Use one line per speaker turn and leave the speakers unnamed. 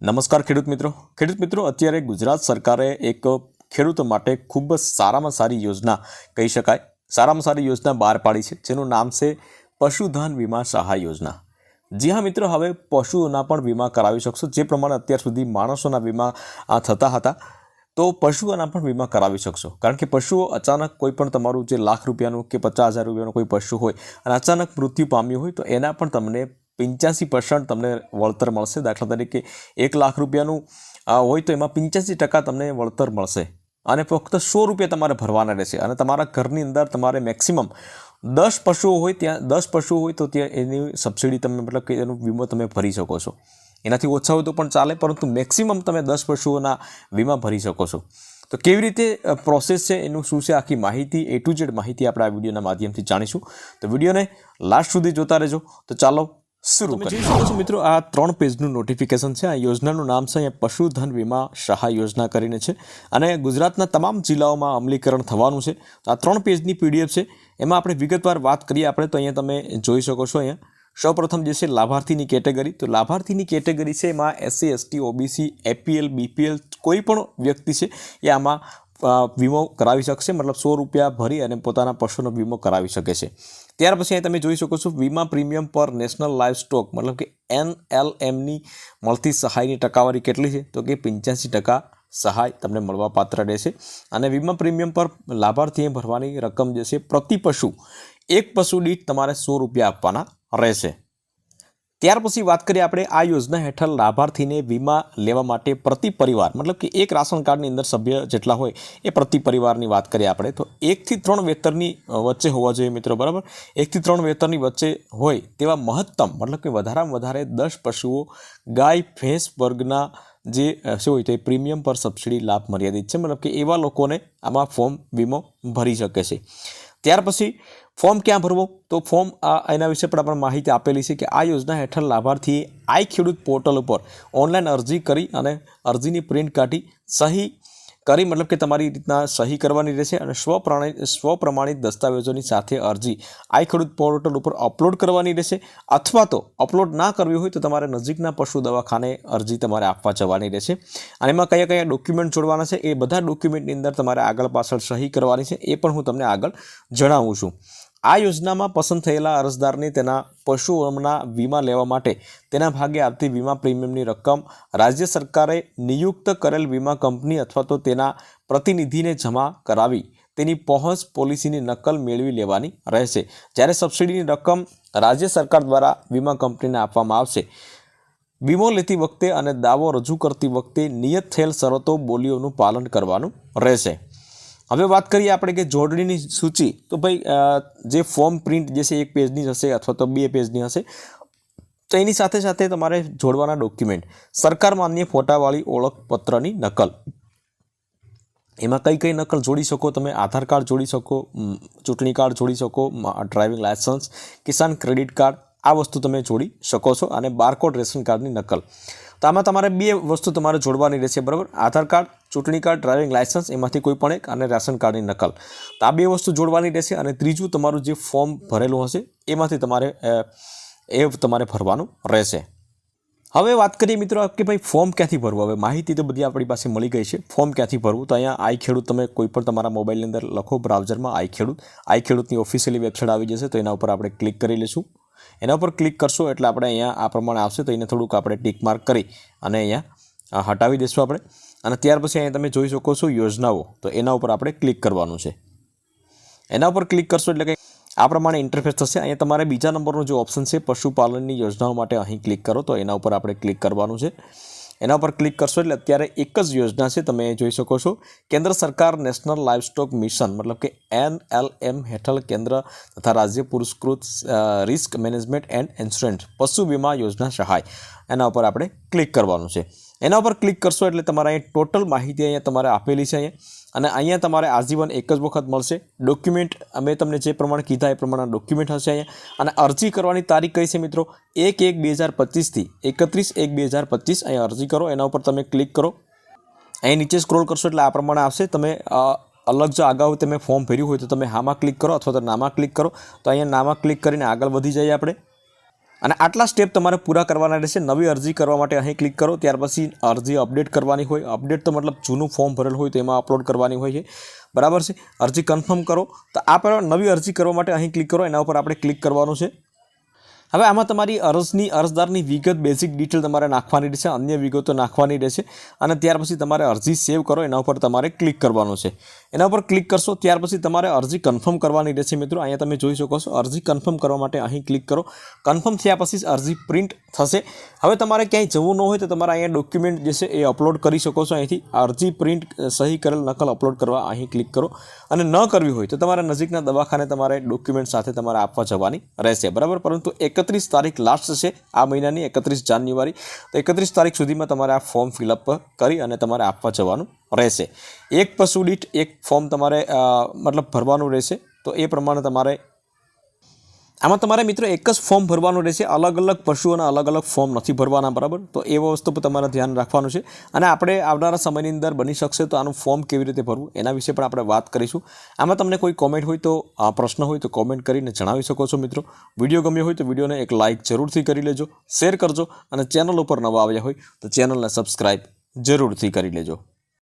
નમસ્કાર ખેડૂત મિત્રો અત્યારે ગુજરાત સરકારે એક ખેડૂતો માટે ખૂબ જ સારામાં સારી યોજના કહી શકાય સારામાં સારી યોજના બહાર પાડી છે જેનું નામ છે પશુધન વીમા સહાય યોજના। જી હા મિત્રો, હવે પશુઓના પણ વીમા કરાવી શકશો। જે પ્રમાણે અત્યાર સુધી માણસોના વીમા થતા હતા તો પશુઓના પણ વીમા કરાવી શકશો, કારણ કે પશુઓ અચાનક કોઈ પણ તમારું જે લાખ રૂપિયાનું કે 50,000 રૂપિયાનું કોઈ પશુ હોય અને અચાનક મૃત્યુ પામ્યું હોય તો એના પણ તમને 85% તમને વળતર મળશે। દાખલા તરીકે 1 લાખ રૂપિયાનું હોય તો એમાં 85% તમને વળતર મળશે અને ફક્ત 100 રૂપિયા તમારે ભરવાના રહેશે અને તમારા ઘરની અંદર તમારે મેક્સિમમ 10 પશુઓ હોય ત્યાં 10 પશુઓ હોય તો ત્યાં એની સબસિડી તમે મતલબ કે એનો વીમો તમે ભરી શકો છો। એનાથી ઓછા હોય તો પણ ચાલે, પરંતુ મેક્સિમમ તમે 10 પશુઓના વીમા ભરી શકો છો। તો કેવી રીતે પ્રોસેસ છે, એનું શું છે, આખી માહિતી A to Z માહિતી આપણે આ વિડીયોના માધ્યમથી જાણીશું। તો વિડીયોને લાસ્ટ સુધી જોતા રહેજો। તો ચાલો शुरू करें। मित्रों आ 3 पेजનું नोटिफिकेशन है। आ योजनाનું નામ છે પશુધન વીમા સહાય યોજના કરીને છે અને ગુજરાતના તમામ જિલ્લાઓમાં અમલીકરણ થવાનું છે। તો આ 3 પેજની PDF છે, એમાં આપણે વિગતવાર વાત કરીએ આપણે તો અહીંયા તમે જોઈ શકો છો। અહીંયા સૌપ્રથમ જે છે લાભાર્થીની કેટેગરી, તો લાભાર્થીની કેટેગરી છે એમાં SC ST OBC APL BPL કોઈ પણ વ્યક્તિ છે એ આમાં વીમો કરાવી શકશે, मतलब 100 રૂપિયા ભરી અને પોતાના પશુનો વીમો કરાવી શકે છે। ત્યાર પછી તમે જોઈ શકો છો વીમા પ્રીમિયમ પર નેશનલ લાઇવ સ્ટોક मतलब કે NLM ની મળતી સહાયની ટકાવારી કેટલી છે, તો કે 85% સહાય તમને મળવા પાત્ર રહેશે અને વીમા પ્રીમિયમ પર લાભાર્થીએ ભરવાની રકમ જે છે પ્રતિ પશુ એક પશુ દીઠ તમારે 100 રૂપિયા આપવાના રહેશે। ત્યાર પછી વાત કરીએ આપણે આ યોજના હેઠળ લાભાર્થીને વીમા લેવા માટે પ્રતિ પરિવાર मतलब કે એક રાશન કાર્ડની અંદર સભ્ય જેટલા હોય એ પ્રતિ પરિવારની વાત કરીએ આપણે તો 1 થી 3 વેતરની વચ્ચે હોવા જોઈએ મિત્રો, બરાબર। 1 થી 3 વેતરની વચ્ચે હોય તેવા મહત્તમ मतलब કે વધારેમાં વધારે 10 પશુઓ ગાય ભેંસ વર્ગના જે શું હોય તો પ્રીમિયમ પર સબસિડી લાભ મર્યાદિત છે, मतलब કે એવા લોકોને આમાં ફોર્મ વીમો ભરી શકે છે। ત્યાર પછી ફોર્મ ક્યાં ભરવો, તો ફોર્મ એના વિશે પણ આપણે માહિતી આપેલી છે કે આ યોજના હેઠળ લાભાર્થીએ આઈ ખેડૂત પોર્ટલ ઉપર ઓનલાઈન અરજી કરી અને અરજીની પ્રિન્ટ કાઢી સહી કરી मतलब કે તમારી રીતના સહી કરવાની રહેશે અને સ્વપ્રમાણિત દસ્તાવેજોની સાથે અરજી આઈ ખેડૂત પોર્ટલ ઉપર અપલોડ કરવાની રહેશે, અથવા તો અપલોડ ના કરવી હોય તો તમારે નજીકના પશુ દવાખાને અરજી તમારે આપવા જવાની રહેશે। અને એમાં કયા કયા ડોક્યુમેન્ટ જોડવાના છે એ બધા ડોક્યુમેન્ટની અંદર તમારે આગળ પાછળ સહી કરવાની છે, એ પણ હું તમને આગળ જણાવું છું। આ યોજનામાં પસંદ થયેલા અરજદારને તેના પશુઓના વીમા લેવા માટે તેના ભાગે આવતી વીમા પ્રીમિયમની રકમ રાજ્ય સરકારે નિયુક્ત કરેલ વીમા કંપની અથવા તો તેના પ્રતિનિધિને જમા કરાવી તેની પહોંચ પોલિસીની નકલ મેળવી લેવાની રહેશે। જ્યારે સબસિડીની રકમ રાજ્ય સરકાર દ્વારા વીમા કંપનીને આપવામાં આવશે। વીમો લેતી વખતે અને દાવો રજૂ કરતી વખતે નિયત થયેલ શરતો બોલીઓનું પાલન કરવાનું રહેશે। હવે વાત કરીએ આપણે કે જોડણીની સૂચિ, તો ભાઈ જે ફોર્મ પ્રિન્ટ જે છે 1 પેજની હશે અથવા તો 2 પેજની હશે, તો એની સાથે સાથે તમારે જોડવાના ડોક્યુમેન્ટ સરકાર માન્ય ફોટાવાળી ઓળખપત્રની નકલ, એમાં કઈ કઈ નકલ જોડી શકો તમે, આધાર કાર્ડ જોડી શકો, ચૂંટણી કાર્ડ જોડી શકો, ડ્રાઇવિંગ લાયસન્સ, કિસાન ક્રેડિટ કાર્ડ, આ વસ્તુ તમે જોડી શકો છો અને બારકોડ રેશન કાર્ડની નકલ। તો આમાં તમારે 2 વસ્તુ તમારે જોડવાની રહેશે, બરાબર। આધાર કાર્ડ, ચૂંટણી કાર્ડ, ડ્રાઇવિંગ લાયસન્સ એમાંથી કોઈ પણ એક અને રેશન કાર્ડની નકલ, તો આ 2 વસ્તુ જોડવાની રહેશે। અને ત્રીજું તમારું જે ફોર્મ ભરેલું હશે એમાંથી તમારે ભરવાનું રહેશે। હવે વાત કરીએ મિત્રો કે ભાઈ ફોર્મ ક્યાંથી ભરવું। હવે માહિતી તો બધી આપણી પાસે મળી ગઈ છે, ફોર્મ ક્યાંથી ભરવું, તો અહીંયા આઈ ખેડૂત તમે કોઈ પણ તમારા મોબાઈલની અંદર લખો બ્રાઉઝરમાં આઈ ખેડૂતની ઓફિશિયલી વેબસાઇટ આવી જશે, તો એના ઉપર આપણે ક્લિક કરી લઈશું। એના ઉપર ક્લિક કરશો એટલે આપણે અહીંયા આ પ્રમાણે આવશે, તો એને થોડુંક આપણે ટીક માર્ક કરી અને અહીંયા હટાવી દઈશું આપણે। અને ત્યાર પછી અહીંયા તમે જોઈ શકો છો યોજનાઓ, તો એના ઉપર આપણે ક્લિક કરવાનું છે। એના ઉપર ક્લિક કરશો એટલે કે આ પ્રમાણે ઇન્ટરફેસ થશે। અહીંયા તમારે બીજા નંબરનો જે ઓપ્શન છે પશુપાલનની યોજનાઓ માટે અહીં ક્લિક કરો, તો એના ઉપર આપણે ક્લિક કરવાનું છે। એના ઉપર ક્લિક કરશો એટલે અત્યારે એક જ યોજના છે, તમે જોઈ શકો છો કેન્દ્ર સરકાર નેશનલ લાઇવ સ્ટોક મિશન मतलब કે NLM હેઠળ કેન્દ્ર તથા રાજ્ય પુરસ્કૃત રિસ્ક મેનેજમેન્ટ એન્ડ ઇન્સ્યોરન્સ પશુ વીમા યોજના સહાય, એના ઉપર આપણે ક્લિક કરવાનું છે। એના ઉપર ક્લિક કરશો એટલે તમારે અહીં ટોટલ માહિતી અહીંયા તમારે આપેલી છે અને અહીંયા તમારે આજીવન એક જ વખત મળશે। ડોક્યુમેન્ટ અમે તમને જે પ્રમાણે કીધા એ પ્રમાણે ડોક્યુમેન્ટ હશે અહીંયા। અને અરજી કરવાની તારીખ કઈ છે મિત્રો, 1/1/2025 થી 31/1/2025 અહીંયા અરજી કરો, એના ઉપર તમે ક્લિક કરો। અહીં નીચે સ્ક્રોલ કરશો એટલે આ પ્રમાણે આવશે। તમે અલગ જો અગાઉ તમે ફોર્મ ભર્યું હોય તો તમે હામાં ક્લિક કરો અથવા તો નામાં ક્લિક કરો, તો અહીંયા નામાં ક્લિક કરીને આગળ વધી જઈએ આપણે। અને આટલા સ્ટેપ તમારે પૂરા કરવાના રહેશે। નવી અરજી કરવા માટે અહીં ક્લિક કરો, ત્યાર પછી અરજી અપડેટ કરવાની હોય, અપડેટ તો મતલબ જૂનું ફોર્મ ભરેલું હોય તો એમાં અપલોડ કરવાની હોય છે, બરાબર છે। અરજી કન્ફર્મ કરો તો આ નવી અરજી કરવા માટે અહીં ક્લિક કરો, એના ઉપર આપણે ક્લિક કરવાનું છે। હવે આમાં તમારી અરજદારની વિગત, બેઝિક ડિટેલ તમારે નાખવાની રહેશે, અન્ય વિગતો નાખવાની રહેશે અને ત્યાર પછી તમારે અરજી સેવ કરો, એના ઉપર તમારે ક્લિક કરવાનું છે। એના ઉપર ક્લિક કરશો ત્યાર પછી તમારે અરજી કન્ફર્મ કરવાની રહેશે। મિત્રો અહીંયા તમે જોઈ શકો છો, અરજી કન્ફર્મ કરવા માટે અહીં ક્લિક કરો। કન્ફર્મ થયા પછી અરજી પ્રિન્ટ થશે। હવે તમારે ક્યાંય જવું ન હોય તો તમારે અહીંયા ડોક્યુમેન્ટ જે છે એ અપલોડ કરી શકો છો। અહીંથી અરજી પ્રિન્ટ સહી કરેલ નકલ અપલોડ કરવા અહીં ક્લિક કરો અને ન કરવી હોય તો તમારે નજીકના દવાખાને તમારે ડોક્યુમેન્ટ સાથે તમારે આપવા જવાની રહેશે, બરાબર। પરંતુ 31 તારીખ લાસ્ટ છે આ મહિનાની, 31 જાન્યુઆરી, તો 31 તારીખ સુધીમાં તમારે આ ફોર્મ ફિલઅપ કરી અને તમારે આપવા જવાનું રહેશે। એક પશુ દીઠ એક ફોર્મ તમારે મતલબ ભરવાનું રહેશે। તો એ પ્રમાણે આમાં તમારે મિત્રો એક જ ફોર્મ ભરવાનું રહેશે, અલગ અલગ પશુઓના અલગ અલગ ફોર્મ નથી ભરવાના, બરાબર। તો એ વસ્તુ પર તમારે ધ્યાન રાખવાનું છે અને આપણે આવનારા સમયની અંદર બની શકશે તો આનું ફોર્મ કેવી રીતે ભરવું એના વિશે પણ આપણે વાત કરીશું। આમાં તમને કોઈ કોમેન્ટ હોય તો, પ્રશ્ન હોય તો કોમેન્ટ કરીને જણાવી શકો છો। મિત્રો વિડીયો ગમ્યો હોય તો વિડીયોને એક લાઇક જરૂરથી કરી લેજો, શેર કરજો અને ચેનલ ઉપર નવા આવ્યા હોય તો ચેનલને સબસ્ક્રાઈબ જરૂરથી કરી લેજો।